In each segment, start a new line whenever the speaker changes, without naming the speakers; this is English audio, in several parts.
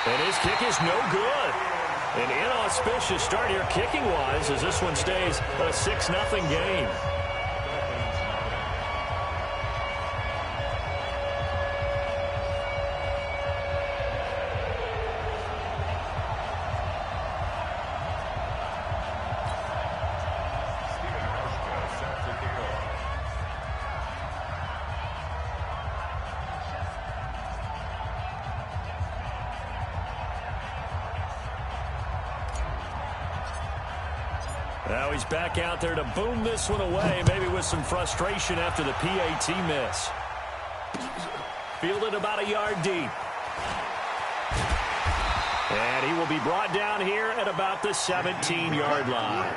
And his kick is no good. An inauspicious start here kicking-wise as this one stays a 6-0 game. Now he's back out there to boom this one away, maybe with some frustration after the PAT miss. Fielded about a yard deep. And he will be brought down here at about the 17-yard line.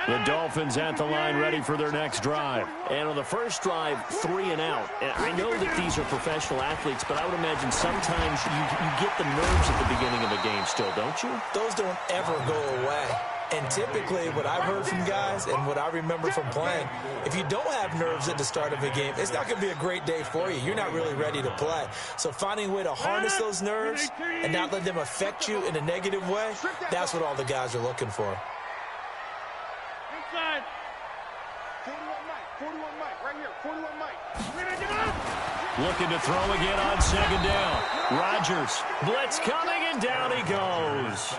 The Dolphins at the line ready for their next drive. And on the first drive, 3 and out. And I know that these are professional athletes, but I would imagine sometimes you get the nerves at the beginning of a game still, don't you?
Those don't ever go away. And typically what I've heard from guys and what I remember from playing, if you don't have nerves at the start of a game, it's not going to be a great day for you. You're not really ready to play. So finding a way to harness those nerves and not let them affect you in a negative way, that's what all the guys are looking for.
41 Mike, right here, 41 Mike.
Looking to throw again on second down. Rodgers, blitz coming, and down he goes.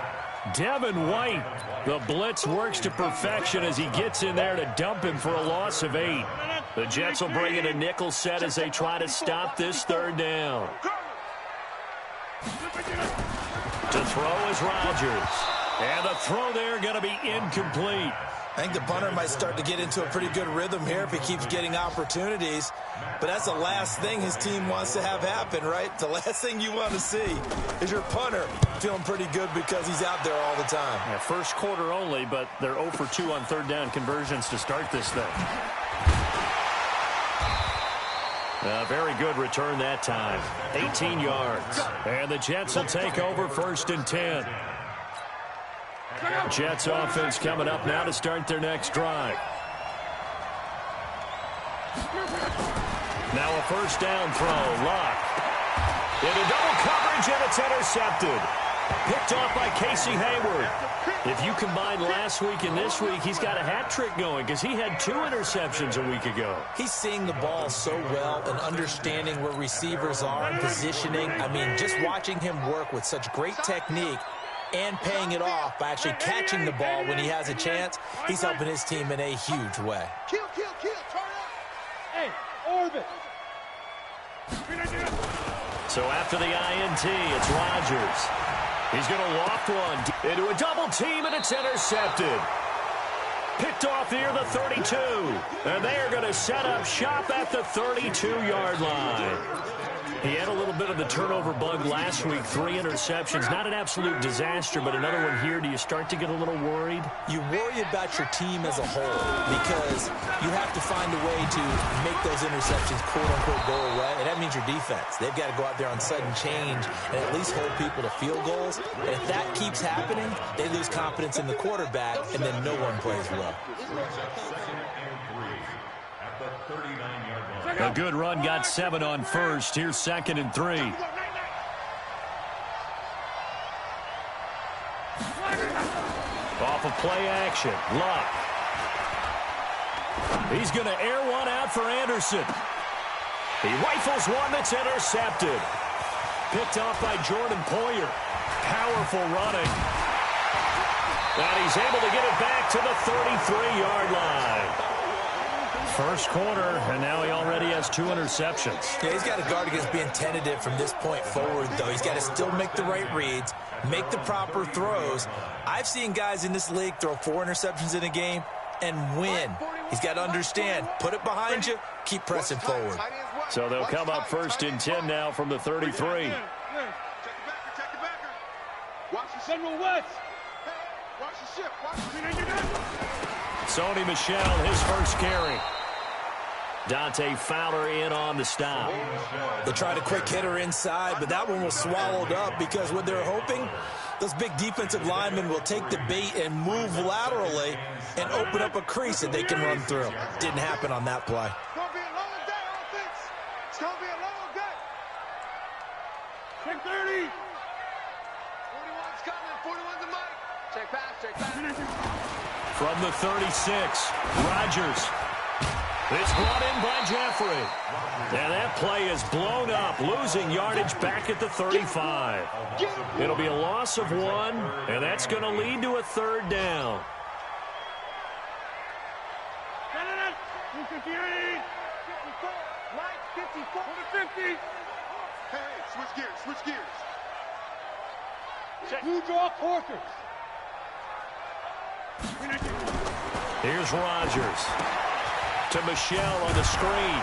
Devin White, the blitz works to perfection as he gets in there to dump him for a loss of 8. The Jets will bring in a nickel set as they try to stop this third down. To throw is Rodgers. And the throw there going to be incomplete.
I think the punter might start to get into a pretty good rhythm here if he keeps getting opportunities. But that's the last thing his team wants to have happen, right? The last thing you want to see is your punter feeling pretty good because he's out there all the time.
Yeah, first quarter only, but they're 0 for 2 on third down conversions to start this thing. A very good return that time. 18 yards. And the Jets will take over 1st and 10. Jets offense coming up now to start their next drive. Now a first down throw. Luck. Into double coverage, and it's intercepted. Picked off by Casey Hayward. If you combine last week and this week, he's got a hat trick going because he had 2 interceptions a week ago.
He's seeing the ball so well and understanding where receivers are and positioning. I mean, just watching him work with such great technique and paying it off by actually catching the ball when he has a chance, he's helping his team in a huge way.
Kill, turn up. Hey, orbit.
So after the INT, it's Rodgers. He's going to loft one into a double team, and it's intercepted. Picked off near the 32. And they are going to set up shop at the 32-yard line. He had a little bit of the turnover bug last week, 3 interceptions. Not an absolute disaster, but another one here. Do you start to get a little worried?
You worry about your team as a whole because you have to find a way to make those interceptions, quote-unquote, go away, and that means your defense. They've got to go out there on sudden change and at least hold people to field goals. And if that keeps happening, they lose confidence in the quarterback, and then no one plays well.
A good run got 7 on first. Here's 2nd and 3. Off of play action. Luck. He's going to air one out for Anderson. He rifles one that's intercepted. Picked off by Jordan Poyer. Powerful running. And he's able to get it back to the 33-yard line. First quarter, and now he already has 2 interceptions.
Yeah, he's got to guard against being tentative from this point forward, though. He's got to still make the right reads, make the proper throws. I've seen guys in this league throw 4 interceptions in a game and win. He's got to understand, put it behind you, keep pressing forward.
So they'll come up 1st and 10 now from the 33.
Check the backer. Watch the Central West. Watch the ship.
Sony Michel, his first carry. Dante Fowler in on the stop.
They tried a quick hitter inside, but that one was swallowed up because what they're hoping, those big defensive linemen will take the bait and move laterally and open up a crease that they can run through. Didn't happen on that play.
Check 30.
41's coming. 41's the mic. Check back. Check back.
From the 36, Rodgers. It's brought in by Jeffrey. And that play is blown up, losing yardage back at the 35. It'll be a loss of 1, and that's going to lead to a third down.
58. 54. Mike, 54 to 50. Hey, switch gears. Check. New draw quarters.
Here's Rodgers to Michelle on the screen.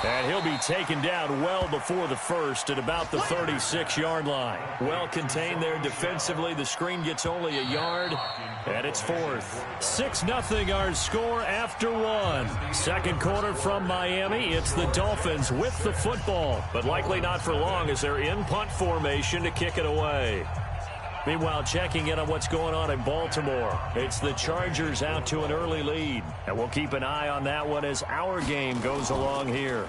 And he'll be taken down well before the first at about the 36-yard line. Well contained there defensively. The screen gets only a yard, and it's fourth. 6-0 our score after 1. Second quarter from Miami. It's the Dolphins with the football, but likely not for long as they're in punt formation to kick it away. Meanwhile, checking in on what's going on in Baltimore. It's the Chargers out to an early lead. And we'll keep an eye on that one as our game goes along here.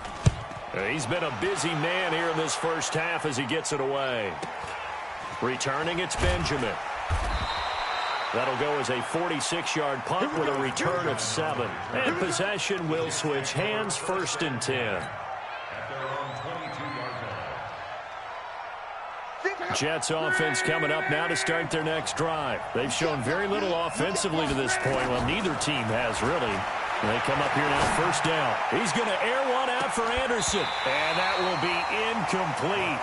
He's been a busy man here in this first half as he gets it away. Returning, it's Benjamin. That'll go as a 46-yard punt with a return of 7. And possession will switch hands, 1st and 10. Jets offense coming up now to start their next drive. They've shown very little offensively to this point. Well, neither team has really. They come up here now, 1st down. He's going to air one out for Anderson. And that will be incomplete.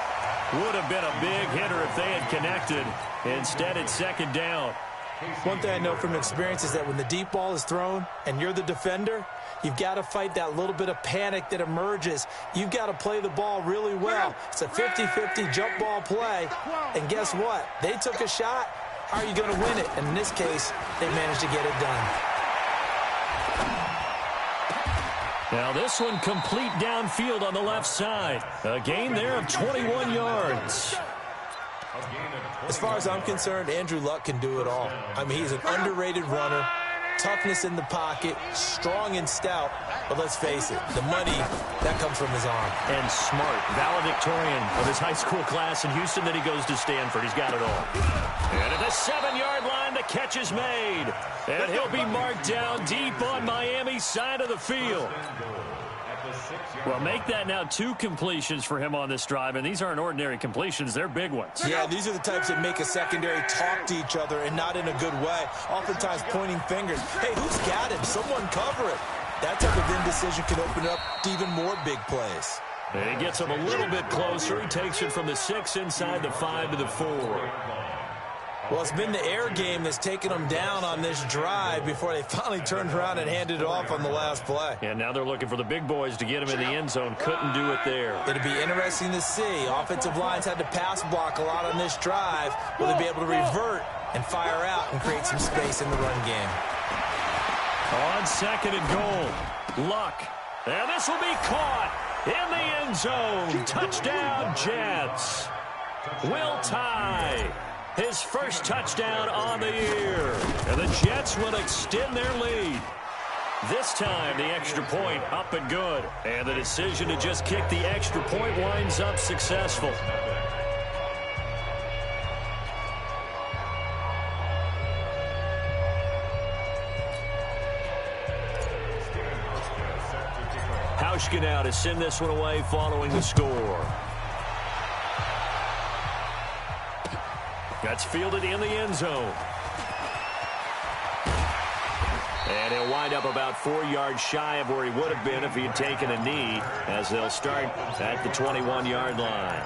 Would have been a big hitter if they had connected. Instead, it's 2nd down.
One thing I know from experience is that when the deep ball is thrown and you're the defender, you've got to fight that little bit of panic that emerges. You've got to play the ball really well. It's a 50-50 jump ball play. And guess what? They took a shot. How are you going to win it? And in this case, they managed to get it done.
Now this one complete downfield on the left side. A gain there of 21 yards.
As far as I'm concerned, Andrew Luck can do it all. I mean, he's an underrated runner. Toughness in the pocket, strong and stout. But let's face it, the money, that comes from his arm.
And smart, valedictorian of his high school class in Houston. Then he goes to Stanford. He's got it all. And at the 7-yard line, the catch is made. And he'll be marked down deep on Miami's side of the field. Well, make that now 2 completions for him on this drive, and these aren't ordinary completions. They're big ones.
Yeah, these are the types that make a secondary talk to each other and not in a good way. Oftentimes pointing fingers. Hey, who's got him? Someone cover it. That type of indecision can open up to even more big plays.
And he gets him a little bit closer. He takes it from the 6 inside the 5 to the 4.
Well, it's been the air game that's taken them down on this drive before they finally turned around and handed it off on the last play.
And now they're looking for the big boys to get him in the end zone. Couldn't do it there.
It'll be interesting to see. Offensive lines had to pass block a lot on this drive. Will they be able to revert and fire out and create some space in the run game?
On 2nd and goal, Luck. And this will be caught in the end zone. Touchdown, Jets. Will tie his first touchdown on the year. And the Jets will extend their lead. This time, the extra point up and good. And the decision to just kick the extra point winds up successful. Hauschka now to send this one away following the score. That's fielded in the end zone. And he'll wind up about 4 yards shy of where he would have been if he had taken a knee, as they'll start at the 21-yard line.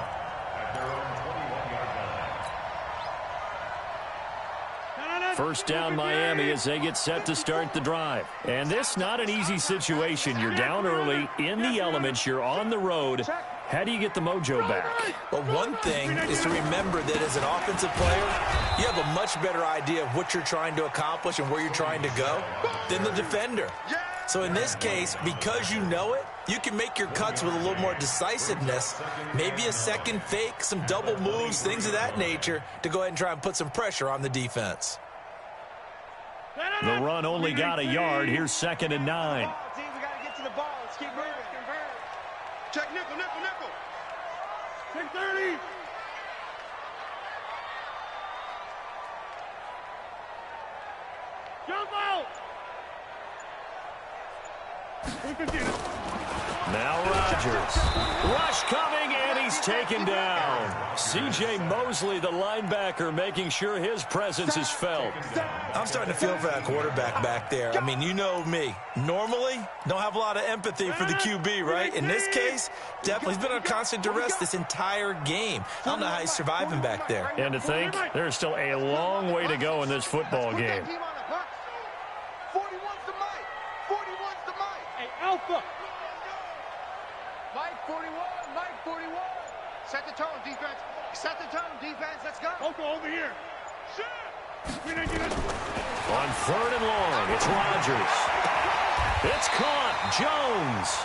First down Miami as they get set to start the drive. And this not an easy situation. You're down early, in the elements, you're on the road. How do you get the mojo back?
Well, one thing is to remember that as an offensive player, you have a much better idea of what you're trying to accomplish and where you're trying to go than the defender. So in this case, because you know it, you can make your cuts with a little more decisiveness, maybe a second fake, some double moves, things of that nature, to go ahead and try and put some pressure on the defense.
The run only got a yard. Here's 2nd and 9.
We got to get to the ball. Let's keep moving. Check nickel, nickel, nickel. Take 30. Jump out.
Now Rodgers. Rush coming, and he's taken down. C.J. Mosley, the linebacker, making sure his presence is felt.
I'm starting to feel for that quarterback back there. I mean, you know me. Normally, don't have a lot of empathy for the QB, right? In this case, definitely. He's been under constant duress this entire game. I don't know how he's surviving back there.
And to think, there's still a long way to go in this football game.
41's the Mike. 41's the Mike. Hey, Alpha.
Mike 41, Mike 41.
Set the tone, defense. Set the tone, defense. Let's go. Okay, over here. Shit.
On 3rd and long, it's Rodgers. It's caught. Jones.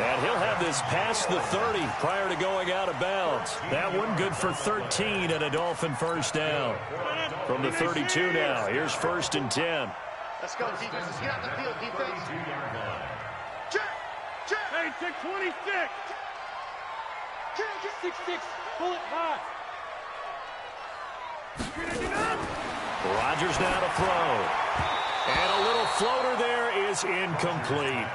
And he'll have this past the 30 prior to going out of bounds. That one good for 13 and a Dolphin first down. From the 32 now, here's 1st and 10.
Let's go, defense. Let's get out the field, defense. Check. Check. Hey, check 26. Check. 6-6. Pull it high.
Rodgers now to throw. And a little floater there is incomplete.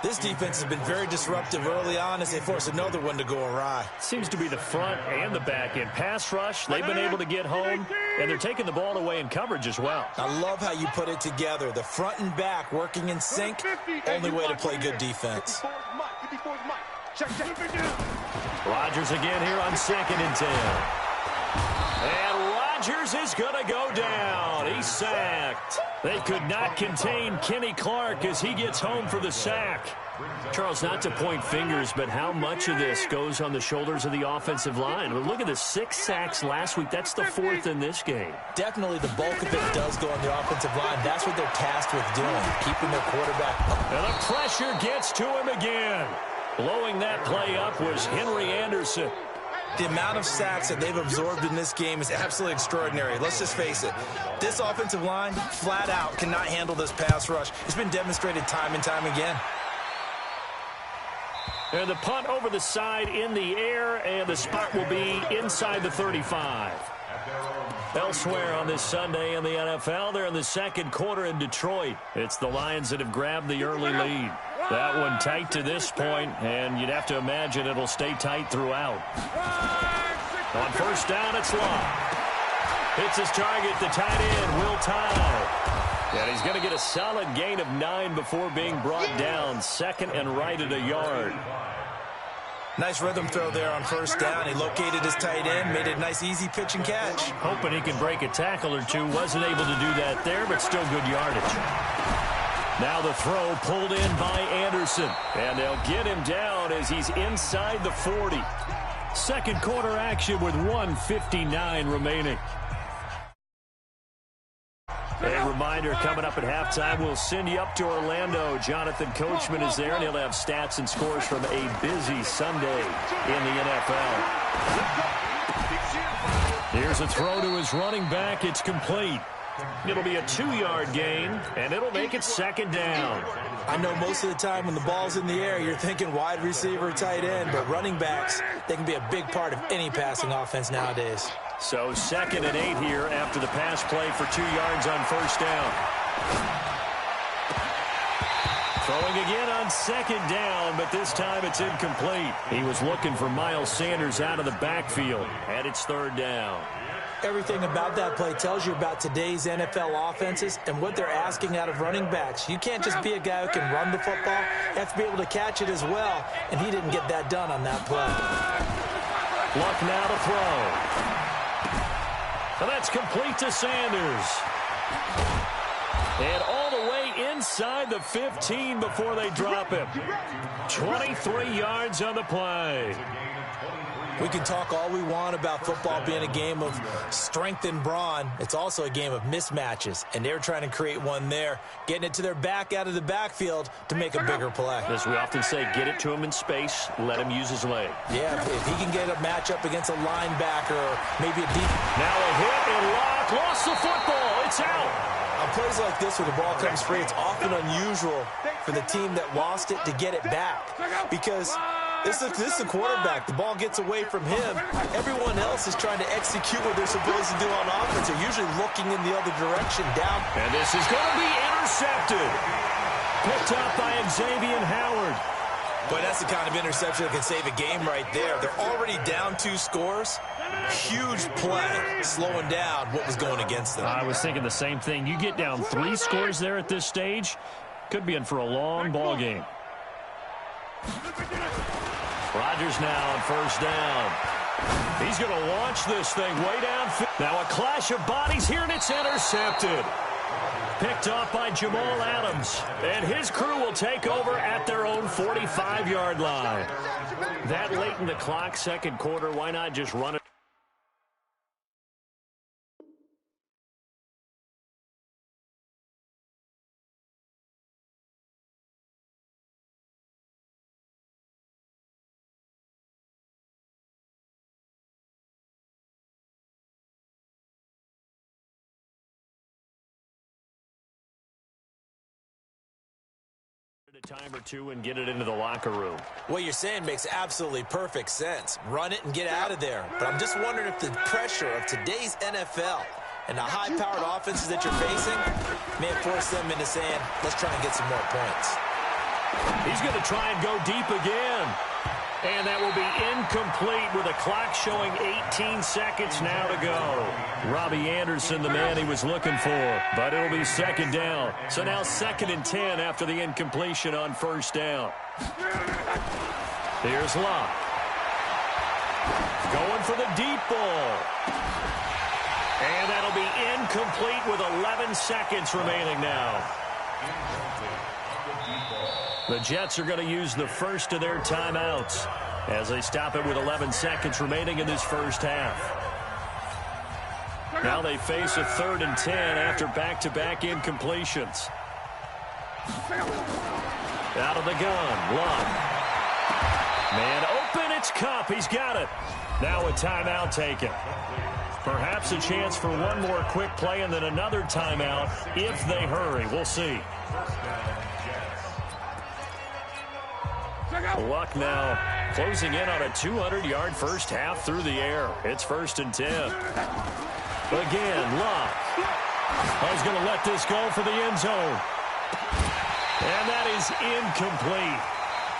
This defense has been very disruptive early on as they force another one to go awry.
Seems to be the front and the back end. Pass rush, they've been able to get home, and they're taking the ball away in coverage as well.
I love how you put it together. The front and back working in sync, only way to play good defense.
Rodgers again here on 2nd and 10. And Rodgers is going to go down. He's sacked. They could not contain Kenny Clark as he gets home for the sack. Charles, not to point fingers, but how much of this goes on the shoulders of the offensive line? Well, look at the 6 sacks last week. That's the 4th in this game.
Definitely the bulk of it does go on the offensive line. That's what they're tasked with doing, keeping their quarterback up.
And the pressure gets to him again. Blowing that play up was Henry Anderson.
The amount of sacks that they've absorbed in this game is absolutely extraordinary. Let's just face it. This offensive line, flat out, cannot handle this pass rush. It's been demonstrated time and time again.
And the punt over the side in the air, and the spot will be inside the 35. Elsewhere on this Sunday in the NFL, they're in the 2nd quarter in Detroit. It's the Lions that have grabbed the early lead. That one tight to this point, and you'd have to imagine it'll stay tight throughout. On 1st down, it's Locke. Hits his target, the tight end, Will Tye. And he's going to get a solid gain of 9 before being brought down. 2nd and right at a yard.
Nice rhythm throw there on 1st down. He located his tight end, made it a nice easy pitch and catch.
Hoping he could break a tackle or two. Wasn't able to do that there, but still good yardage. Now the throw pulled in by Anderson. And they'll get him down as he's inside the 40. 2nd quarter action with 1:59 remaining. A reminder, coming up at halftime, we'll send you up to Orlando. Jonathan Coachman is there, and he'll have stats and scores from a busy Sunday in the NFL. Here's a throw to his running back. It's complete. It'll be a 2-yard gain, and it'll make it 2nd down.
I know most of the time when the ball's in the air, you're thinking wide receiver, tight end, but running backs, they can be a big part of any passing offense nowadays.
So 2nd and 8 here after the pass play for 2 yards on 1st down. Throwing again on 2nd down, but this time it's incomplete. He was looking for Miles Sanders out of the backfield, and it's 3rd down.
Everything about that play tells you about today's NFL offenses and what they're asking out of running backs. You can't just be a guy who can run the football. You have to be able to catch it as well, and he didn't get that done on that play.
Luck now to throw. And that's complete to Sanders. And all the way inside the 15 before they drop him. 23 yards on the play.
We can talk all we want about football being a game of strength and brawn. It's also a game of mismatches, and they're trying to create one there, getting it to their back out of the backfield to make a bigger play.
As we often say, get it to him in space, let him use his leg.
Yeah, if he can get a matchup against a linebacker or maybe a deep...
Now a hit and Locke lost the football. It's out.
On plays like this where the ball comes free, it's often unusual for the team that lost it to get it back because This is a quarterback. The ball gets away from him. Everyone else is trying to execute what they're supposed to do on offense. They're usually looking in the other direction down.
And this is going to be intercepted. Picked up by Xavier Howard.
But that's the kind of interception that can save a game right there. They're already down 2 scores. Huge play, slowing down what was going against them.
I was thinking the same thing. You get down 3 scores there at this stage, could be in for a long ball game. Rodgers now on first down. He's going to launch this thing way downfield. Now a clash of bodies here, and it's intercepted. Picked off by Jamal Adams. And his crew will take over at their own 45-yard line. That late in the clock, second quarter, why not just run it? A time or two and get it into the locker room.
What you're saying makes absolutely perfect sense. Run it and get out of there. But I'm just wondering if the pressure of today's NFL and the high-powered offenses that you're facing may force them into saying, let's try and get some more points.
He's going to try and go deep again. And that will be incomplete with a clock showing 18 seconds now to go. Robbie Anderson, the man he was looking for. But it'll be second down. So now 2nd and 10 after the incompletion on first down. Here's Locke. Going for the deep ball. And that'll be incomplete with 11 seconds remaining now. The Jets are going to use the first of their timeouts as they stop it with 11 seconds remaining in this first half. Now they face a 3rd and 10 after back-to-back incompletions. Out of the gun, Locke. Man open, it's Kupp. He's got it. Now a timeout taken. Perhaps a chance for one more quick play and then another timeout if they hurry. We'll see. Luck now closing in on a 200-yard first half through the air. It's 1st and 10. Again, Luck. He's going to let this go for the end zone. And that is incomplete.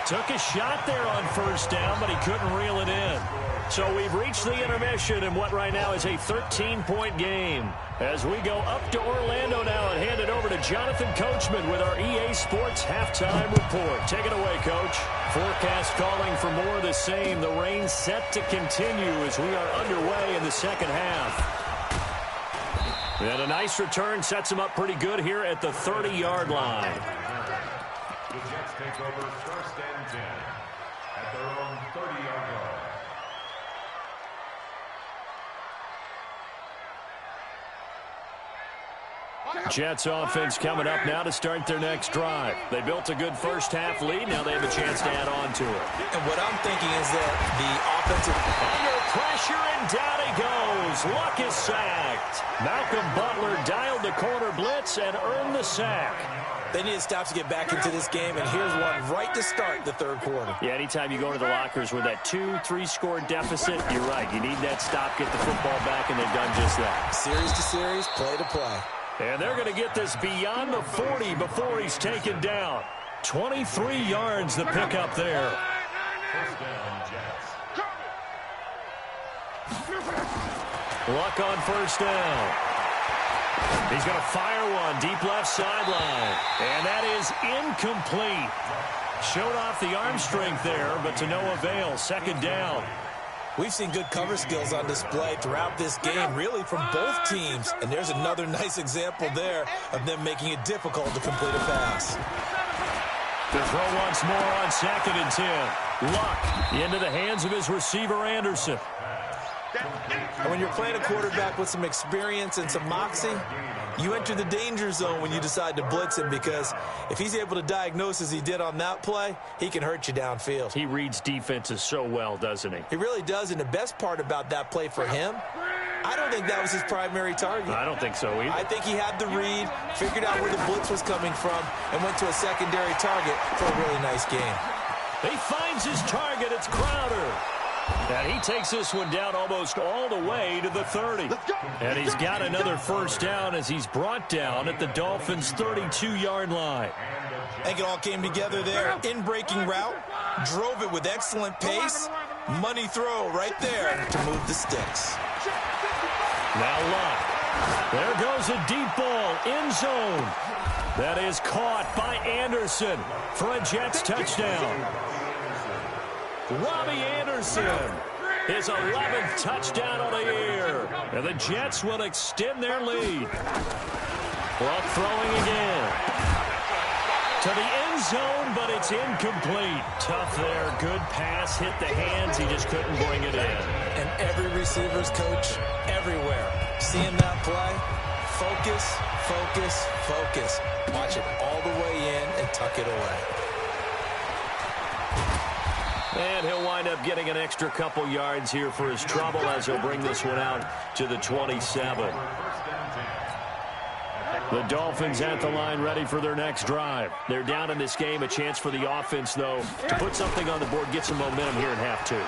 Took a shot there on first down, but he couldn't reel it in. So we've reached the intermission in what right now is a 13-point game. As we go up to Orlando now and hand it over to Jonathan Coachman with our EA Sports Halftime Report. Take it away, Coach. Forecast calling for more of the same. The rain set to continue as we are underway in the second half. And a nice return sets him up pretty good here at the 30-yard line.
The Jets take over 1st and 10 at their own 30-yard line.
Jets offense coming up now to start their next drive. They built a good first half lead. Now they have a chance to add on to it.
And what I'm thinking is that the offensive...
Under pressure, and down he goes. Luck is sacked. Malcolm Butler dialed the corner blitz and earned the sack.
They need to stop to get back into this game, and here's one right to start the 3rd quarter.
Yeah, anytime you go to the lockers with that 2-3 score deficit, you're right. You need that stop, get the football back, and they've done just that.
Series to series, play to play.
And they're going to get this beyond the 40 before he's taken down. 23 yards the pickup there.
First down, Jets.
Luck on first down. He's going to fire one deep left sideline. And that is incomplete. Showed off the arm strength there, but to no avail. Second down.
We've seen good cover skills on display throughout this game, really from both teams. And there's another nice example there of them making it difficult to complete a pass.
The throw once more on 2nd and 10. Luck into the hands of his receiver, Anderson.
And when you're playing a quarterback with some experience and some moxie, you enter the danger zone when you decide to blitz him, because if he's able to diagnose as he did on that play, he can hurt you downfield.
He reads defenses so well, doesn't he?
He really does, and the best part about that play for him, I don't think that was his primary target.
I don't think so either.
I think he had the read, figured out where the blitz was coming from, and went to a secondary target for a really nice game.
He finds his target. It's Crowder. And he takes this one down almost all the way to the 30. And he's got another first down as he's brought down at the Dolphins' 32-yard line.
I think it all came together there. In-breaking route, drove it with excellent pace. Money throw right there to move the sticks.
Now Luck. There goes a deep ball, end zone. That is caught by Anderson for a Jets touchdown. Robbie Anderson, his 11th touchdown of the year. And the Jets will extend their lead. Luck throwing again. To the end zone, but it's incomplete. Tough there. Good pass. Hit the hands. He just couldn't bring it in.
And every receiver's coach everywhere. Seeing that play, focus, focus, focus. Watch it all the way in and tuck it away.
And he'll wind up getting an extra couple yards here for his trouble as he'll bring this one out to the 27. The Dolphins at the line ready for their next drive. They're down in this game. A chance for the offense, though, to put something on the board, get some momentum here in half two.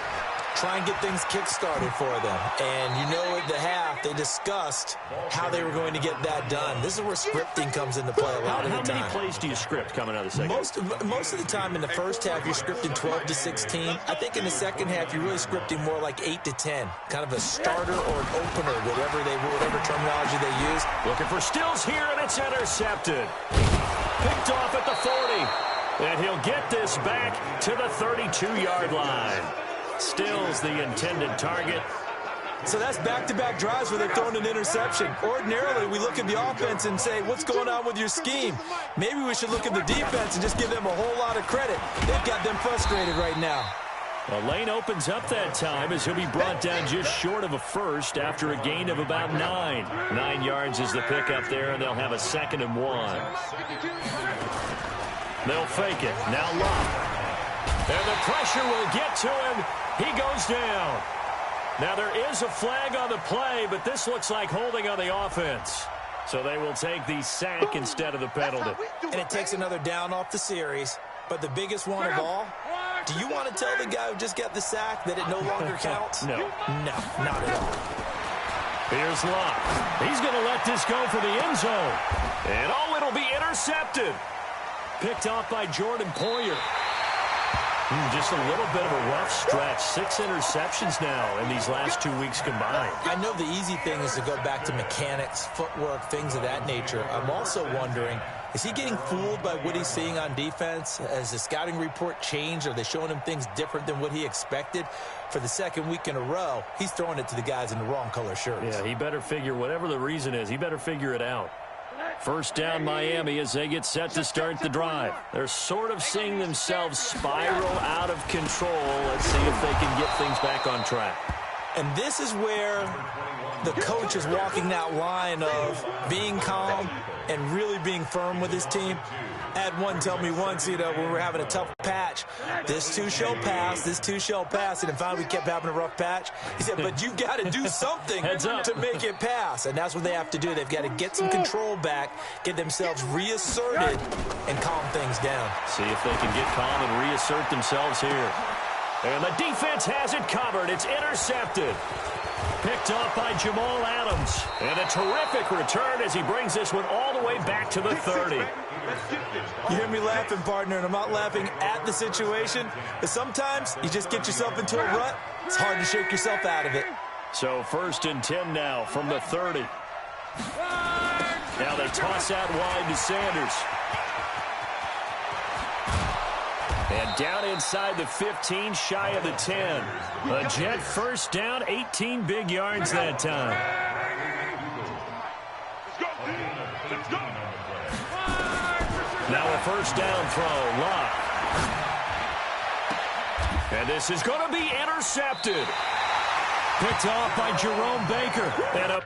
Try and get things kick-started for them. And you know at the half, they discussed how they were going to get that done. This is where scripting comes into play a lot of the time.
How many plays do you script coming out of the second?
Most of the time in the first half, you're scripting 12 to 16. I think in the second half, you're really scripting more like 8 to 10. Kind of a starter or an opener, whatever terminology they use.
Looking for Stills here, and it's intercepted. Picked off at the 40. And he'll get this back to the 32-yard line. Stills the intended target.
So that's back-to-back drives where they've thrown an interception. Ordinarily, we look at the offense and say, what's going on with your scheme? Maybe we should look at the defense and just give them a whole lot of credit. They've got them frustrated right now.
A lane opens up that time as he'll be brought down just short of a first after a gain of about 9. 9 yards is the pickup there, and they'll have a 2nd and 1. They'll fake it. Now Luck. And the pressure will get to him. He goes down. Now there is a flag on the play, but this looks like holding on the offense. So they will take the sack instead of the penalty.
And it takes another down off the series. But the biggest one of all, do you want to tell the guy who just got the sack that it no longer counts?
No.
No, not at all.
Here's Luck. He's going to let this go for the end zone. And oh, it'll be intercepted. Picked off by Jordan Poyer. Just a little bit of a rough stretch. 6 interceptions now in these last 2 weeks combined.
I know the easy thing is to go back to mechanics, footwork, things of that nature. I'm also wondering, is he getting fooled by what he's seeing on defense? Has the scouting report changed? Are they showing him things different than what he expected? For the second week in a row, he's throwing it to the guys in the wrong color shirts.
Yeah, he better figure, whatever the reason is, he better figure it out. First down Miami as they get set to start the drive. They're sort of seeing themselves spiral out of control. Let's see if they can get things back on track.
And this is where the coach is walking that line of being calm and really being firm with his team. I had one tell me once, when we were having a tough patch, this too shall pass, this too shall pass. And finally we kept having a rough patch. He said, but you've got to do something to make it pass. And that's what they have to do. They've got to get some control back, get themselves reasserted, and calm things down.
See if they can get calm and reassert themselves here. And the defense has it covered. It's intercepted. Picked off by Jamal Adams. And a terrific return as he brings this one all the way back to the 30.
You hear me laughing, partner, and I'm not laughing at the situation. But sometimes you just get yourself into a rut. It's hard to shake yourself out of it.
So 1st and 10 now from the 30. Now they toss out wide to Sanders. And down inside the 15, shy of the 10. A Jet first down, 18 big yards that time.
Let's go.
Now a first down throw, Luck. And this is going to be intercepted. Picked off by Jerome Baker. And a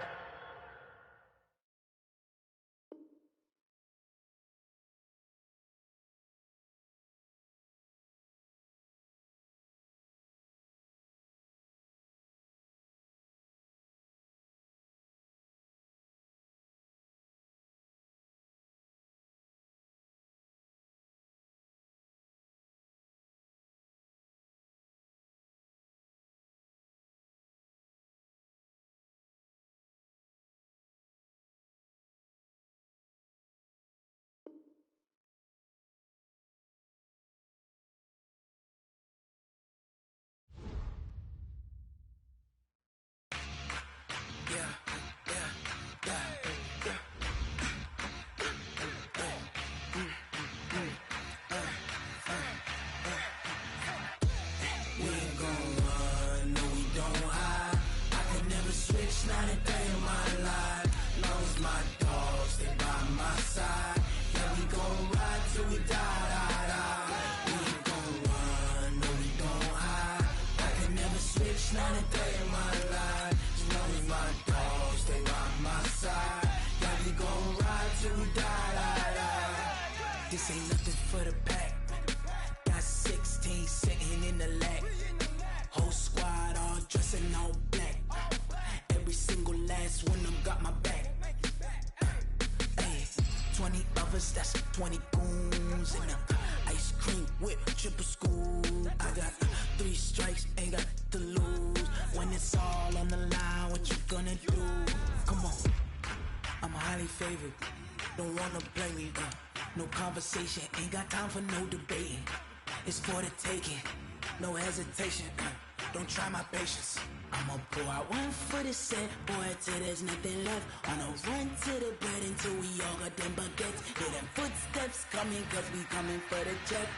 This ain't nothing for the pack. Got 16 sitting in the lag. Whole squad all dressing all black. Every single last one of them got my back. Hey, 20 of us, that's 20 goons in them. Ice cream whip, triple scoop. I got 3 strikes, ain't got to lose. When it's all on the line, what you gonna do? Come on, I'm highly favored. Don't wanna play me, no conversation, ain't got time for no debating. It's for the taking, no hesitation. Don't try my patience. I'ma pour out one for the set, boy, till there's nothing left. On a run to the bread until we all got them baguettes. Hear them footsteps coming, cause we coming for the check.